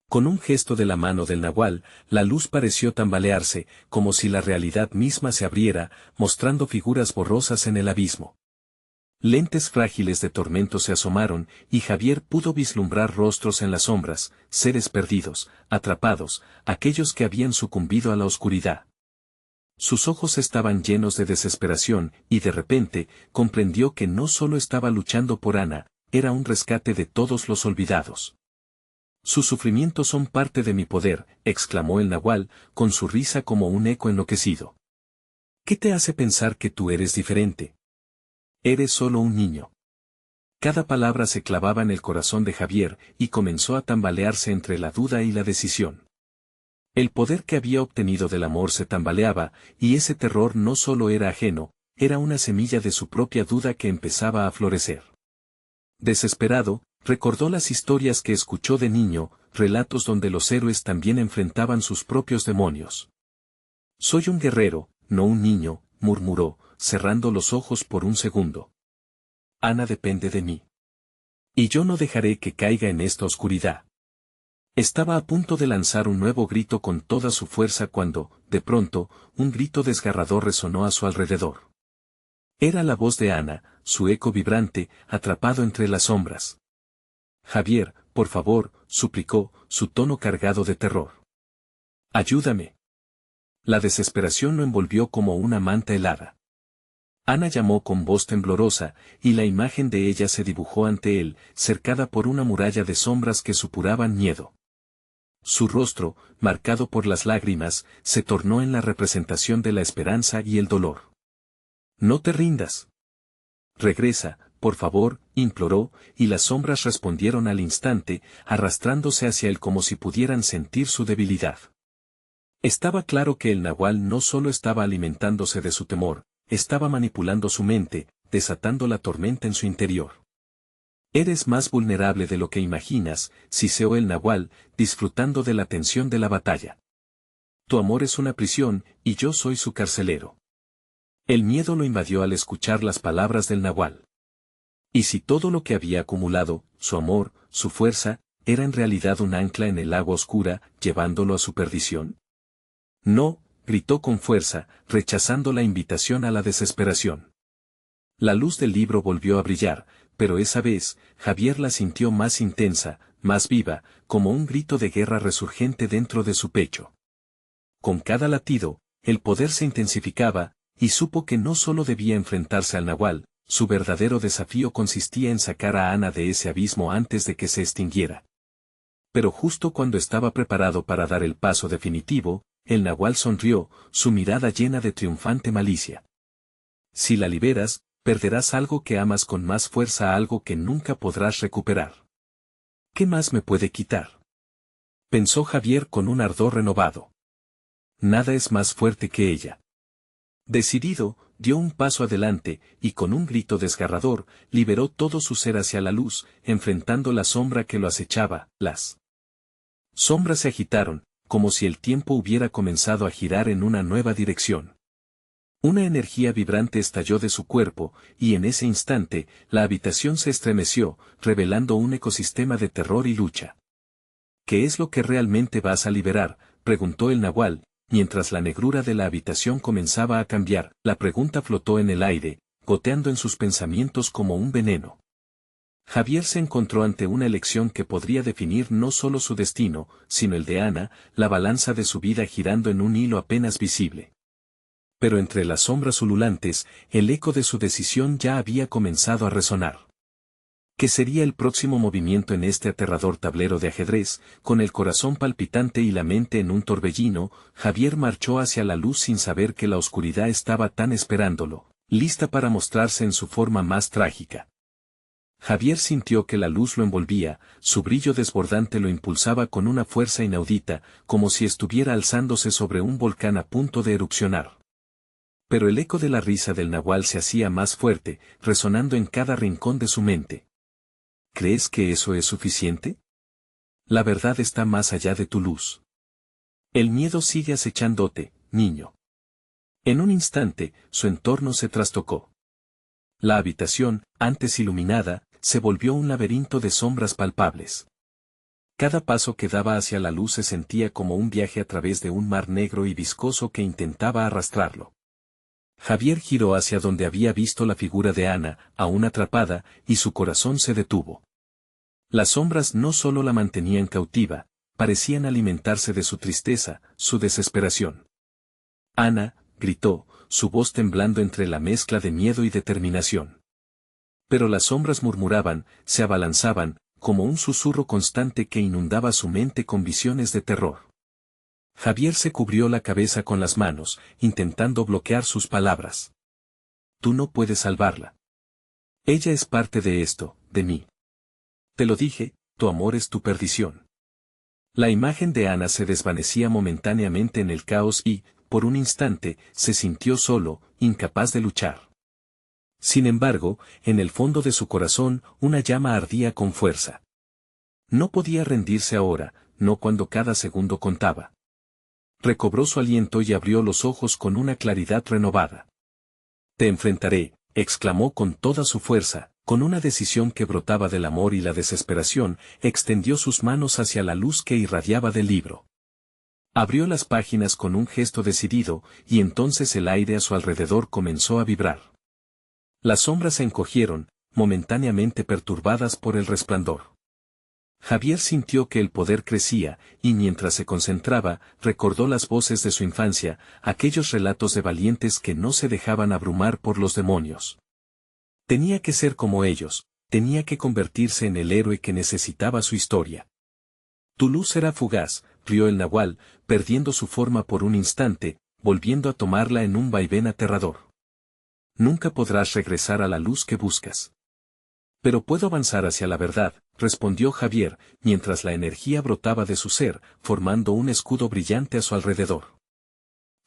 Con un gesto de la mano del nahual, la luz pareció tambalearse, como si la realidad misma se abriera, mostrando figuras borrosas en el abismo. Lentes frágiles de tormento se asomaron, y Javier pudo vislumbrar rostros en las sombras, seres perdidos, atrapados, aquellos que habían sucumbido a la oscuridad. Sus ojos estaban llenos de desesperación, y de repente, comprendió que no solo estaba luchando por Ana, era un rescate de todos los olvidados. Sus sufrimientos son parte de mi poder, exclamó el nahual, con su risa como un eco enloquecido. ¿Qué te hace pensar que tú eres diferente? Eres solo un niño. Cada palabra se clavaba en el corazón de Javier, y comenzó a tambalearse entre la duda y la decisión. El poder que había obtenido del amor se tambaleaba, y ese terror no solo era ajeno, era una semilla de su propia duda que empezaba a florecer. Desesperado, recordó las historias que escuchó de niño, relatos donde los héroes también enfrentaban sus propios demonios. Soy un guerrero, no un niño, murmuró, cerrando los ojos por un segundo. Ana depende de mí. Y yo no dejaré que caiga en esta oscuridad. Estaba a punto de lanzar un nuevo grito con toda su fuerza cuando, de pronto, un grito desgarrador resonó a su alrededor. Era la voz de Ana, su eco vibrante, atrapado entre las sombras. Javier, por favor, suplicó, su tono cargado de terror. Ayúdame. La desesperación lo envolvió como una manta helada. Ana llamó con voz temblorosa, y la imagen de ella se dibujó ante él, cercada por una muralla de sombras que supuraban miedo. Su rostro, marcado por las lágrimas, se tornó en la representación de la esperanza y el dolor. No te rindas. Regresa, por favor, imploró, y las sombras respondieron al instante, arrastrándose hacia él como si pudieran sentir su debilidad. Estaba claro que el nahual no solo estaba alimentándose de su temor, estaba manipulando su mente, desatando la tormenta en su interior. Eres más vulnerable de lo que imaginas, siseó el nahual, disfrutando de la tensión de la batalla. Tu amor es una prisión, y yo soy su carcelero. El miedo lo invadió al escuchar las palabras del nahual. ¿Y si todo lo que había acumulado, su amor, su fuerza, era en realidad un ancla en el agua oscura, llevándolo a su perdición? No, gritó con fuerza, rechazando la invitación a la desesperación. La luz del libro volvió a brillar, pero esa vez, Javier la sintió más intensa, más viva, como un grito de guerra resurgente dentro de su pecho. Con cada latido, el poder se intensificaba, y supo que no solo debía enfrentarse al nahual, su verdadero desafío consistía en sacar a Ana de ese abismo antes de que se extinguiera. Pero justo cuando estaba preparado para dar el paso definitivo, el nahual sonrió, su mirada llena de triunfante malicia. Si la liberas, perderás algo que amas con más fuerza, algo que nunca podrás recuperar. ¿Qué más me puede quitar?, pensó Javier con un ardor renovado. Nada es más fuerte que ella. Decidido, dio un paso adelante, y con un grito desgarrador, liberó todo su ser hacia la luz, enfrentando la sombra que lo acechaba. Las sombras se agitaron, como si el tiempo hubiera comenzado a girar en una nueva dirección. Una energía vibrante estalló de su cuerpo, y en ese instante, la habitación se estremeció, revelando un ecosistema de terror y lucha. ¿Qué es lo que realmente vas a liberar?, preguntó el nahual, mientras la negrura de la habitación comenzaba a cambiar. La pregunta flotó en el aire, goteando en sus pensamientos como un veneno. Javier se encontró ante una elección que podría definir no solo su destino, sino el de Ana, la balanza de su vida girando en un hilo apenas visible. Pero entre las sombras ululantes, el eco de su decisión ya había comenzado a resonar. ¿Qué sería el próximo movimiento en este aterrador tablero de ajedrez? Con el corazón palpitante y la mente en un torbellino, Javier marchó hacia la luz sin saber que la oscuridad estaba tan esperándolo, lista para mostrarse en su forma más trágica. Javier sintió que la luz lo envolvía, su brillo desbordante lo impulsaba con una fuerza inaudita, como si estuviera alzándose sobre un volcán a punto de erupcionar. Pero el eco de la risa del nahual se hacía más fuerte, resonando en cada rincón de su mente. ¿Crees que eso es suficiente? La verdad está más allá de tu luz. El miedo sigue acechándote, niño. En un instante, su entorno se trastocó. La habitación, antes iluminada, se volvió un laberinto de sombras palpables. Cada paso que daba hacia la luz se sentía como un viaje a través de un mar negro y viscoso que intentaba arrastrarlo. Javier giró hacia donde había visto la figura de Ana, aún atrapada, y su corazón se detuvo. Las sombras no solo la mantenían cautiva, parecían alimentarse de su tristeza, su desesperación. Ana, gritó, su voz temblando entre la mezcla de miedo y determinación. Pero las sombras murmuraban, se abalanzaban, como un susurro constante que inundaba su mente con visiones de terror. Javier se cubrió la cabeza con las manos, intentando bloquear sus palabras. Tú no puedes salvarla. Ella es parte de esto, de mí. Te lo dije, tu amor es tu perdición. La imagen de Ana se desvanecía momentáneamente en el caos y, por un instante, se sintió solo, incapaz de luchar. Sin embargo, en el fondo de su corazón, una llama ardía con fuerza. No podía rendirse ahora, no cuando cada segundo contaba. Recobró su aliento y abrió los ojos con una claridad renovada. Te enfrentaré, exclamó con toda su fuerza, con una decisión que brotaba del amor y la desesperación, extendió sus manos hacia la luz que irradiaba del libro. Abrió las páginas con un gesto decidido, y entonces el aire a su alrededor comenzó a vibrar. Las sombras se encogieron, momentáneamente perturbadas por el resplandor. Javier sintió que el poder crecía, y mientras se concentraba, recordó las voces de su infancia, aquellos relatos de valientes que no se dejaban abrumar por los demonios. Tenía que ser como ellos, tenía que convertirse en el héroe que necesitaba su historia. Tu luz será fugaz, rió el nahual, perdiendo su forma por un instante, volviendo a tomarla en un vaivén aterrador. Nunca podrás regresar a la luz que buscas. Pero puedo avanzar hacia la verdad, respondió Javier, mientras la energía brotaba de su ser, formando un escudo brillante a su alrededor.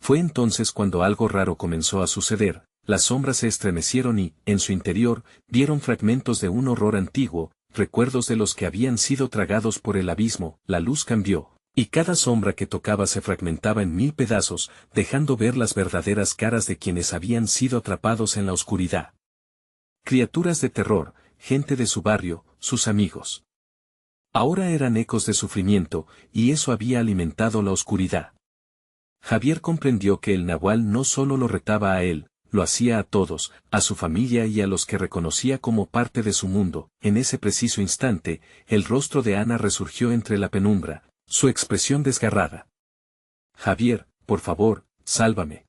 Fue entonces cuando algo raro comenzó a suceder, las sombras se estremecieron y, en su interior, vieron fragmentos de un horror antiguo, recuerdos de los que habían sido tragados por el abismo, la luz cambió, y cada sombra que tocaba se fragmentaba en 1000 pedazos, dejando ver las verdaderas caras de quienes habían sido atrapados en la oscuridad. Criaturas de terror, gente de su barrio, sus amigos. Ahora eran ecos de sufrimiento, y eso había alimentado la oscuridad. Javier comprendió que el nahual no solo lo retaba a él, lo hacía a todos, a su familia y a los que reconocía como parte de su mundo. En ese preciso instante, el rostro de Ana resurgió entre la penumbra, su expresión desgarrada. Javier, por favor, sálvame.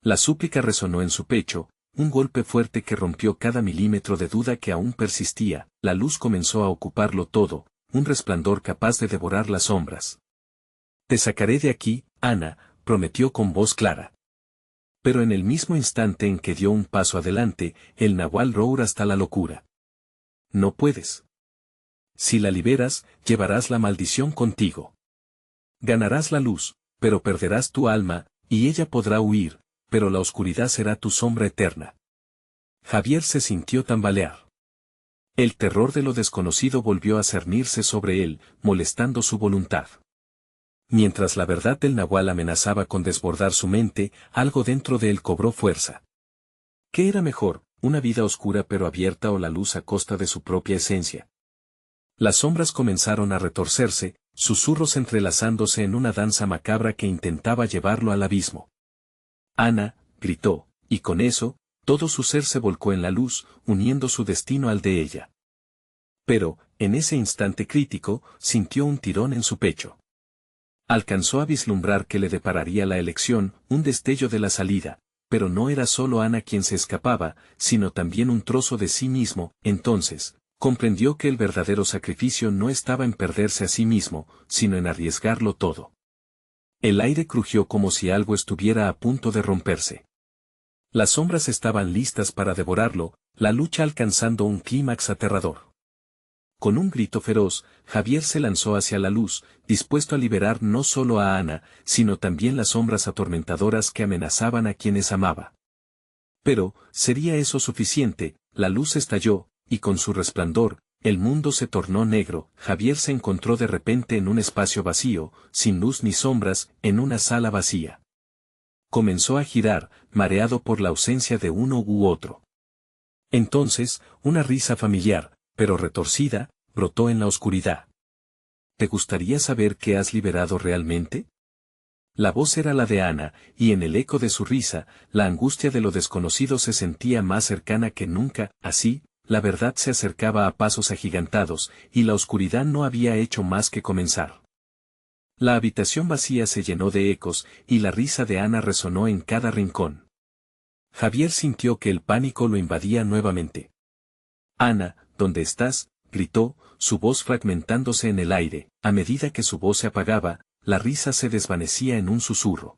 La súplica resonó en su pecho, un golpe fuerte que rompió cada milímetro de duda que aún persistía. La luz comenzó a ocuparlo todo, un resplandor capaz de devorar las sombras. Te sacaré de aquí, Ana, prometió con voz clara. Pero en el mismo instante en que dio un paso adelante, el nahual roar hasta la locura. No puedes. Si la liberas, llevarás la maldición contigo. Ganarás la luz, pero perderás tu alma, y ella podrá huir, pero la oscuridad será tu sombra eterna. Javier se sintió tambalear. El terror de lo desconocido volvió a cernirse sobre él, molestando su voluntad. Mientras la verdad del nahual amenazaba con desbordar su mente, algo dentro de él cobró fuerza. ¿Qué era mejor, una vida oscura pero abierta o la luz a costa de su propia esencia? Las sombras comenzaron a retorcerse, susurros entrelazándose en una danza macabra que intentaba llevarlo al abismo. Ana, gritó, y con eso, todo su ser se volcó en la luz, uniendo su destino al de ella. Pero, en ese instante crítico, sintió un tirón en su pecho. Alcanzó a vislumbrar que le depararía la elección, un destello de la salida, pero no era solo Ana quien se escapaba, sino también un trozo de sí mismo. Entonces, Comprendió que el verdadero sacrificio no estaba en perderse a sí mismo, sino en arriesgarlo todo. El aire crujió como si algo estuviera a punto de romperse. Las sombras estaban listas para devorarlo, la lucha alcanzando un clímax aterrador. Con un grito feroz, Javier se lanzó hacia la luz, dispuesto a liberar no solo a Ana, sino también las sombras atormentadoras que amenazaban a quienes amaba. Pero, ¿sería eso suficiente? La luz estalló, y con su resplandor, el mundo se tornó negro. Javier se encontró de repente en un espacio vacío, sin luz ni sombras, en una sala vacía. Comenzó a girar, mareado por la ausencia de uno u otro. Entonces, una risa familiar, pero retorcida, brotó en la oscuridad. ¿Te gustaría saber qué has liberado realmente? La voz era la de Ana, y en el eco de su risa, la angustia de lo desconocido se sentía más cercana que nunca. Así, la verdad se acercaba a pasos agigantados, y la oscuridad no había hecho más que comenzar. La habitación vacía se llenó de ecos, y la risa de Ana resonó en cada rincón. Javier sintió que el pánico lo invadía nuevamente. Ana, ¿dónde estás?, gritó, su voz fragmentándose en el aire. A medida que su voz se apagaba, la risa se desvanecía en un susurro.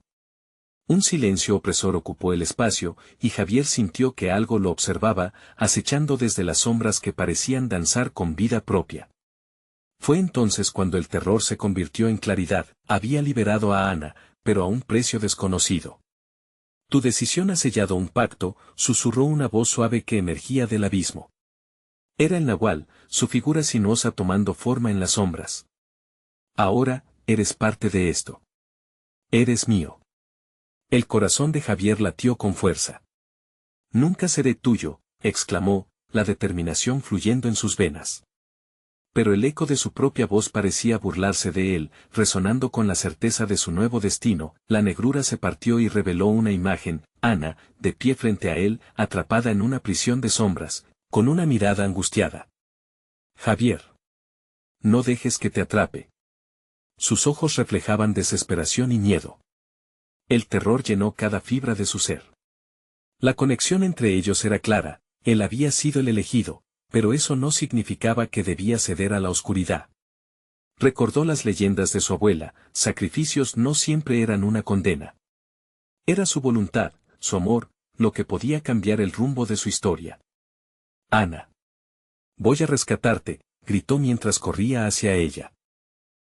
Un silencio opresor ocupó el espacio, y Javier sintió que algo lo observaba, acechando desde las sombras que parecían danzar con vida propia. Fue entonces cuando el terror se convirtió en claridad. Había liberado a Ana, pero a un precio desconocido. Tu decisión ha sellado un pacto, susurró una voz suave que emergía del abismo. Era el nahual, su figura sinuosa tomando forma en las sombras. Ahora, eres parte de esto. Eres mío. El corazón de Javier latió con fuerza. Nunca seré tuyo, exclamó, la determinación fluyendo en sus venas. Pero el eco de su propia voz parecía burlarse de él, resonando con la certeza de su nuevo destino. La negrura se partió y reveló una imagen, Ana, de pie frente a él, atrapada en una prisión de sombras, con una mirada angustiada. Javier. No dejes que te atrape. Sus ojos reflejaban desesperación y miedo. El terror llenó cada fibra de su ser. La conexión entre ellos era clara, él había sido el elegido, pero eso no significaba que debía ceder a la oscuridad. Recordó las leyendas de su abuela, sacrificios no siempre eran una condena. Era su voluntad, su amor, lo que podía cambiar el rumbo de su historia. Ana. Voy a rescatarte, gritó mientras corría hacia ella.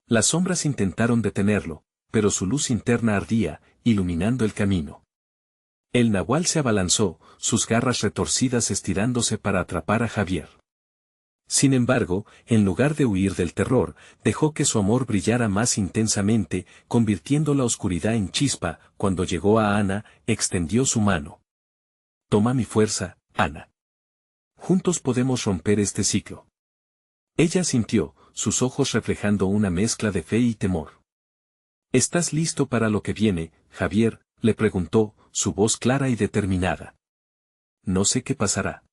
Las sombras intentaron detenerlo, pero su luz interna ardía, iluminando el camino. El nahual se abalanzó, sus garras retorcidas estirándose para atrapar a Javier. Sin embargo, en lugar de huir del terror, dejó que su amor brillara más intensamente, convirtiendo la oscuridad en chispa. Cuando llegó a Ana, extendió su mano. Toma mi fuerza, Ana. Juntos podemos romper este ciclo. Ella sintió, sus ojos reflejando una mezcla de fe y temor. ¿Estás listo para lo que viene, Javier?, le preguntó, su voz clara y determinada. No sé qué pasará.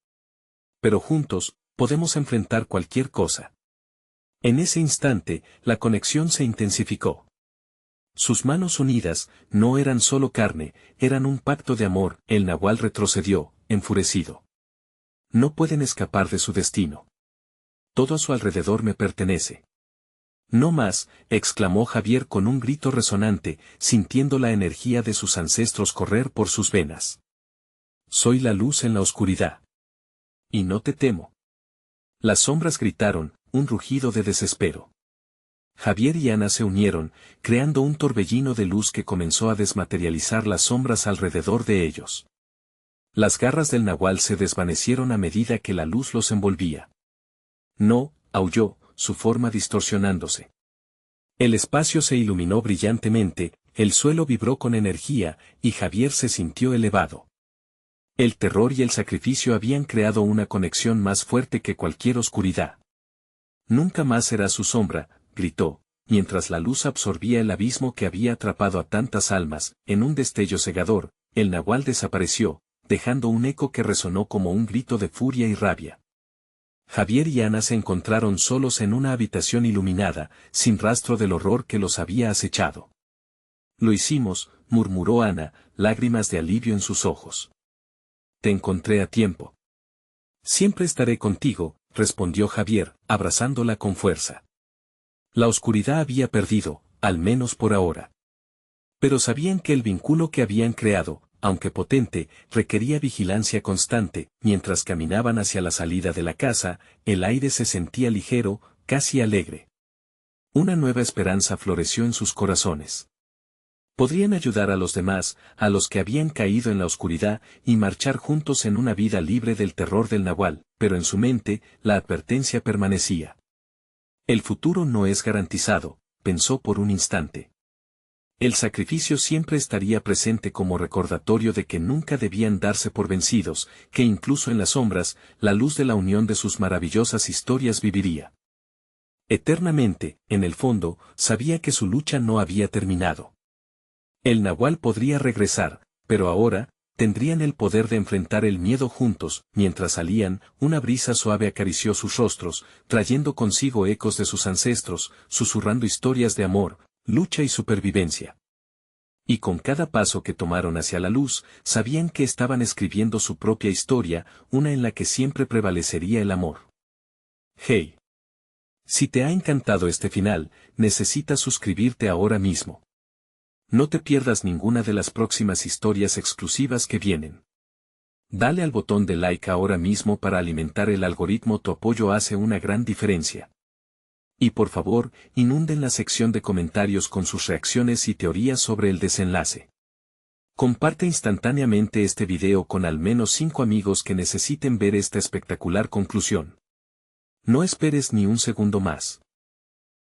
Pero juntos, podemos enfrentar cualquier cosa. En ese instante, la conexión se intensificó. Sus manos unidas, no eran solo carne, eran un pacto de amor. El nahual retrocedió, enfurecido. No pueden escapar de su destino. Todo a su alrededor me pertenece. No más, exclamó Javier con un grito resonante, sintiendo la energía de sus ancestros correr por sus venas. Soy la luz en la oscuridad. Y no te temo. Las sombras gritaron, un rugido de desespero. Javier y Ana se unieron, creando un torbellino de luz que comenzó a desmaterializar las sombras alrededor de ellos. Las garras del nahual se desvanecieron a medida que la luz los envolvía. No, aulló, su forma distorsionándose. El espacio se iluminó brillantemente, el suelo vibró con energía, y Javier se sintió elevado. El terror y el sacrificio habían creado una conexión más fuerte que cualquier oscuridad. Nunca más será su sombra, gritó, mientras la luz absorbía el abismo que había atrapado a tantas almas. En un destello cegador, el nahual desapareció, dejando un eco que resonó como un grito de furia y rabia. Javier y Ana se encontraron solos en una habitación iluminada, sin rastro del horror que los había acechado. Lo hicimos, murmuró Ana, lágrimas de alivio en sus ojos. Te encontré a tiempo. Siempre estaré contigo, respondió Javier, abrazándola con fuerza. La oscuridad había perdido, al menos por ahora. Pero sabían que el vínculo que habían creado, aunque potente, requería vigilancia constante. Mientras caminaban hacia la salida de la casa, el aire se sentía ligero, casi alegre. Una nueva esperanza floreció en sus corazones. Podrían ayudar a los demás, a los que habían caído en la oscuridad, y marchar juntos en una vida libre del terror del nahual, pero en su mente, la advertencia permanecía. El futuro no es garantizado, pensó por un instante. El sacrificio siempre estaría presente como recordatorio de que nunca debían darse por vencidos, que incluso en las sombras, la luz de la unión de sus maravillosas historias viviría. Eternamente, en el fondo, sabía que su lucha no había terminado. El nahual podría regresar, pero ahora, tendrían el poder de enfrentar el miedo juntos. Mientras salían, una brisa suave acarició sus rostros, trayendo consigo ecos de sus ancestros, susurrando historias de amor, lucha y supervivencia. Y con cada paso que tomaron hacia la luz, sabían que estaban escribiendo su propia historia, una en la que siempre prevalecería el amor. Hey. Si te ha encantado este final, necesitas suscribirte ahora mismo. No te pierdas ninguna de las próximas historias exclusivas que vienen. Dale al botón de like ahora mismo para alimentar el algoritmo. Tu apoyo hace una gran diferencia. Y por favor, inunden la sección de comentarios con sus reacciones y teorías sobre el desenlace. Comparte instantáneamente este video con al menos 5 amigos que necesiten ver esta espectacular conclusión. No esperes ni un segundo más.